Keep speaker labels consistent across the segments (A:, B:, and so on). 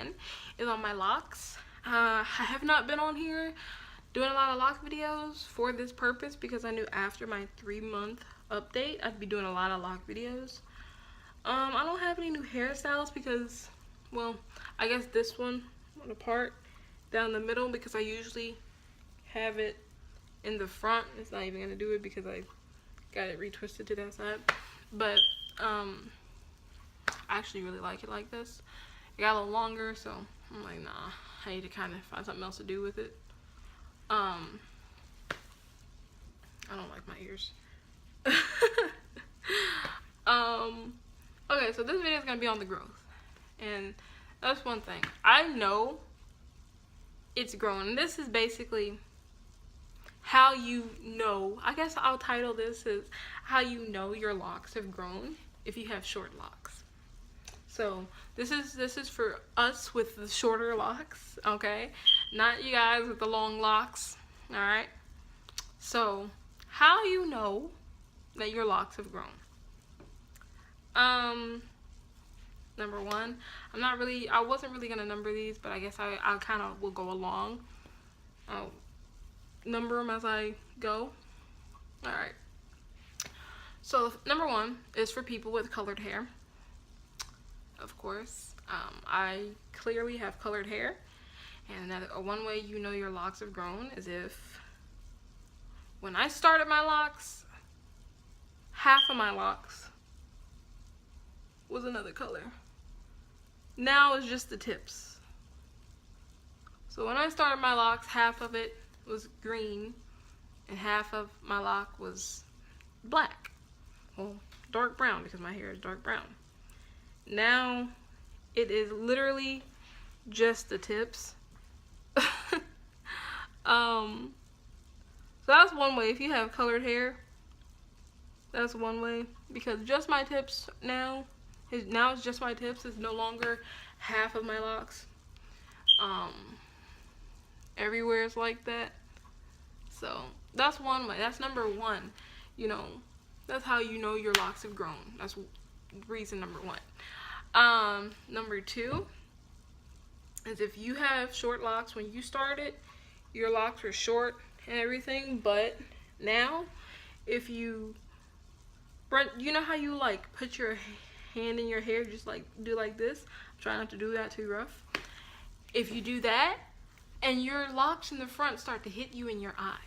A: one is on my locks. I have not been on here doing a lot of lock videos for this purpose because I knew after my 3-month update I'd be doing a lot of lock videos. I don't have any new hairstyles because, well, I guess this one on the part down the middle, because I usually have it in the front. It's not even gonna do it because I got it retwisted to that side. But I actually really like it like this. It got a little longer, so I'm like, nah, I need to kind of find something else to do with it. I don't like my ears. Okay, so this video is gonna be on the growth, and that's one thing. I know it's grown. This is basically how you know. I guess I'll title this as how you know your locks have grown if you have short locks. So this is for us with the shorter locks, okay? Not you guys with the long locks, all right? So how you know that your locks have grown? Number one, I wasn't really gonna number these, but I guess I kind of will go along. I'll number them as I go. All right. So number one is for people with colored hair. Of course, I clearly have colored hair, and one way you know your locks have grown is if when I started my locks, half of my locks was another color. Now it's just the tips. So when I started my locks, half of it was green and half of my lock was black. Well, dark brown, because my hair is dark brown. Now it is literally just the tips. So that's one way. If you have colored hair, that's one way, because just my tips now it's just my tips. It's no longer half of my locks. Everywhere is like that. So that's one way. That's number one. You know, that's how you know your locks have grown. That's reason number one. Number two is if you have short locks. When you started, your locks were short and everything, but now if you know how you like put your hand in your hair, just like do like this, try not to do that too rough. If you do that and your locks in the front start to hit you in your eye,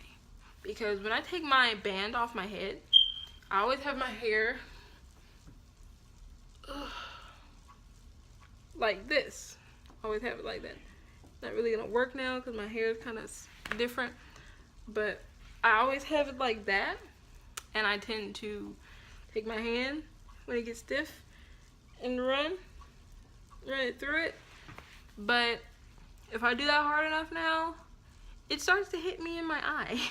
A: because when I take my band off my head, I always have my hair like this. Always have it like that. Not really gonna work now because my hair is kind of different, but I always have it like that, and I tend to take my hand when it gets stiff and run it through it. But if I do that hard enough now, it starts to hit me in my eye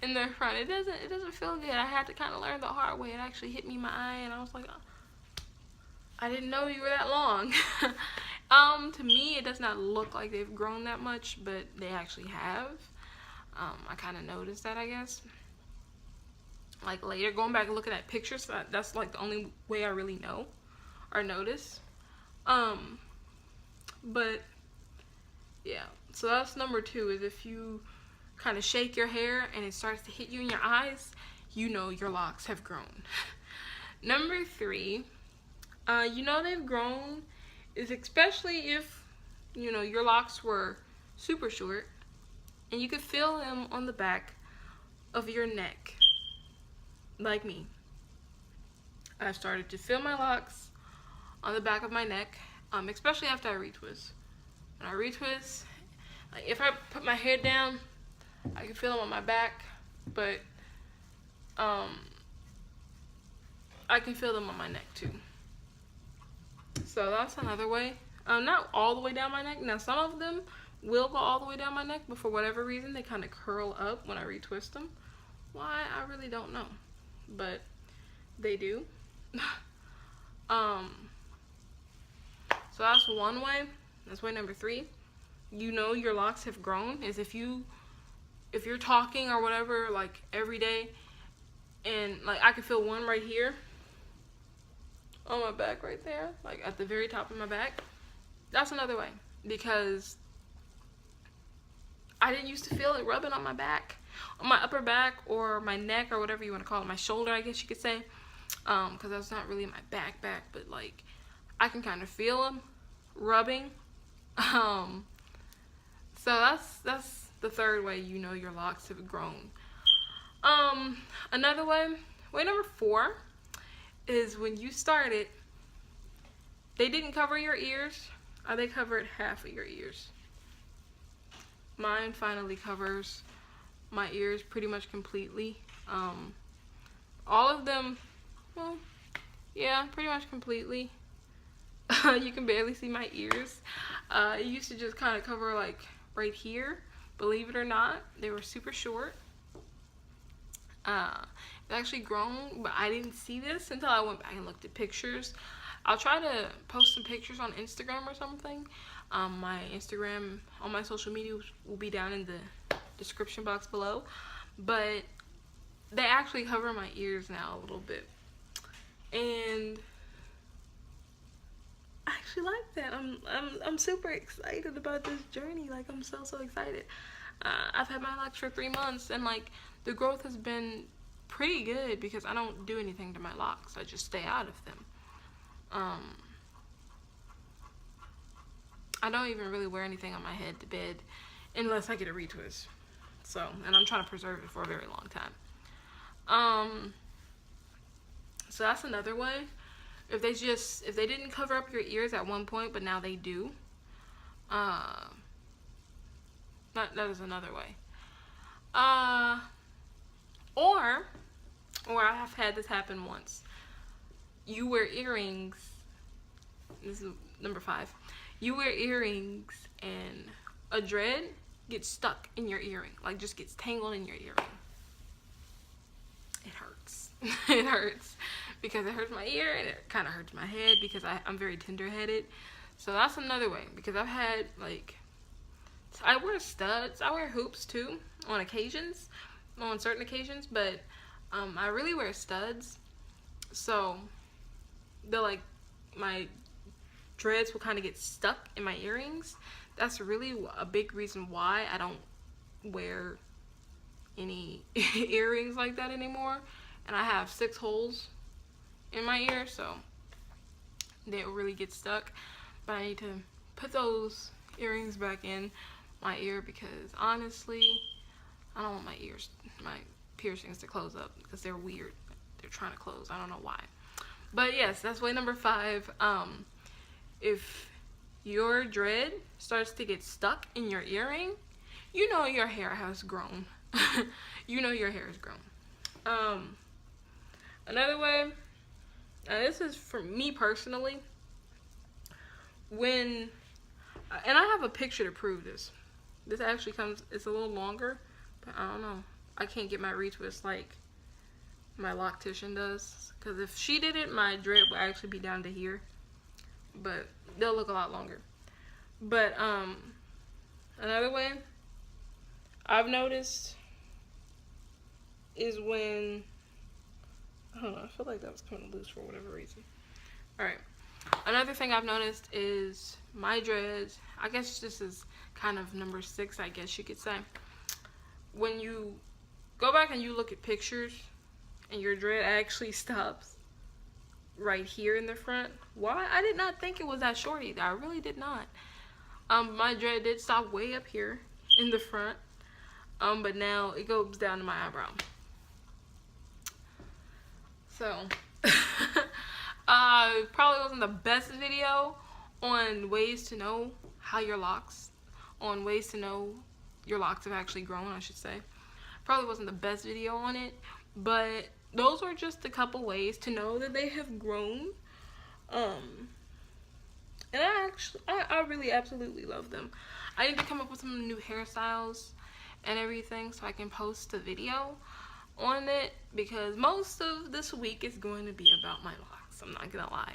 A: in the front. It doesn't feel good. I had to kind of learn the hard way. It actually hit me in my eye, and I was like, oh, I didn't know you were that long. To me, it does not look like they've grown that much, but they actually have. I kind of noticed that, I guess. Like later, going back and looking at pictures, that's like the only way I really know or notice. But yeah, so that's number two, is if you kind of shake your hair and it starts to hit you in your eyes, you know your locks have grown. Number three, you know they've grown is especially if, you know, your locks were super short and you could feel them on the back of your neck, like me. I started to feel my locks on the back of my neck, especially after I retwist. When I retwist, like if I put my head down, I can feel them on my back, but I can feel them on my neck too. So that's another way. Not all the way down my neck. Now some of them will go all the way down my neck, but for whatever reason they kind of curl up when I retwist them. Why, I really don't know, but they do. So that's one way. That's way number three. You know your locks have grown is if you're talking or whatever, like every day, and like I can feel one right here on my back right there, like at the very top of my back. That's another way. because I didn't used to feel it rubbing on my back, on my upper back or my neck or whatever you want to call it, my shoulder, I guess you could say, because that's not really my back, but like I can kind of feel them rubbing. So that's the third way you know your locks have grown. Another way number 4 is when you started, they didn't cover your ears, or they covered half of your ears. Mine finally covers my ears pretty much completely. All of them, well, yeah, pretty much completely. You can barely see my ears. It used to just kind of cover like right here. Believe it or not, they were super short. It's actually grown, but I didn't see this until I went back and looked at pictures. I'll try to post some pictures on Instagram or something. My Instagram, all my social media will be down in the description box below. But they actually cover my ears now a little bit. And I actually like that. I'm super excited about this journey. Like, I'm so excited. I've had my locks for 3 months, and like the growth has been pretty good because I don't do anything to my locks. I just stay out of them. I don't even really wear anything on my head to bed unless I get a retwist. So, and I'm trying to preserve it for a very long time. So that's another way. If they didn't cover up your ears at one point, but now they do. That is another way. Or I have had this happen once. You wear earrings. This is number 5. You wear earrings and a dread gets stuck in your earring. Like, just gets tangled in your earring. It hurts. It hurts. Because it hurts my ear, and it kind of hurts my head because I'm very tender-headed. So that's another way. Because I've had, like, I wear studs. I wear hoops, too, on occasions. On certain occasions. But I really wear studs. So they're like, my dreads will kind of get stuck in my earrings. That's really a big reason why I don't wear any earrings like that anymore. And I have 6 holes in my ear, so they will really get stuck. But I need to put those earrings back in my ear because honestly, I don't want my piercings to close up because they're weird. They're trying to close. I don't know why. But yes, that's way number 5. If your dread starts to get stuck in your earring, you know your hair has grown. You know your hair has grown. Another way, and this is for me personally, and I have a picture to prove this. This actually it's a little longer, but I don't know. I can't get my retwist like my loctician does. Because if she did it, my dread would actually be down to here. But they'll look a lot longer. But another way I've noticed is when, I don't know, I feel like that was coming loose for whatever reason. Alright. Another thing I've noticed is my dreads, I guess this is kind of number 6, I guess you could say. When you go back and you look at pictures and your dread actually stops right here in the front. Why? I did not think it was that short either. I really did not. My dread did stop way up here in the front. But now it goes down to my eyebrow. So, probably wasn't the best video on ways to know how your locks, on ways to know your locks have actually grown, I should say. Probably wasn't the best video on it, but those were just a couple ways to know that they have grown. And I really absolutely love them. I need to come up with some new hairstyles and everything so I can post a video on it, because most of this week is going to be about my locks. I'm not gonna lie.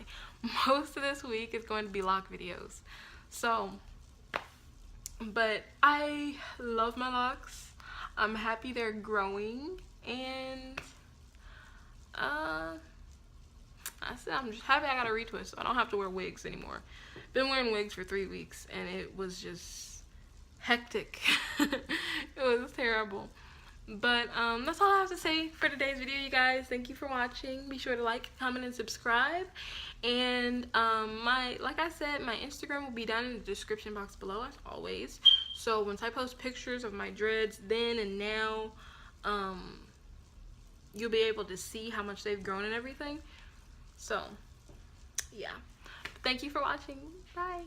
A: Most of this week is going to be lock videos. So, but I love my locks. I'm happy they're growing, and I said I'm just happy I got a retwist, so I don't have to wear wigs anymore. Been wearing wigs for 3 weeks, and it was just hectic. It was terrible. But that's all I have to say for today's video, you guys. Thank you for watching. Be sure to like, comment, and subscribe. And like I said, my Instagram will be down in the description box below, as always. So once I post pictures of my dreads then and now, you'll be able to see how much they've grown and everything. So yeah, thank you for watching. Bye.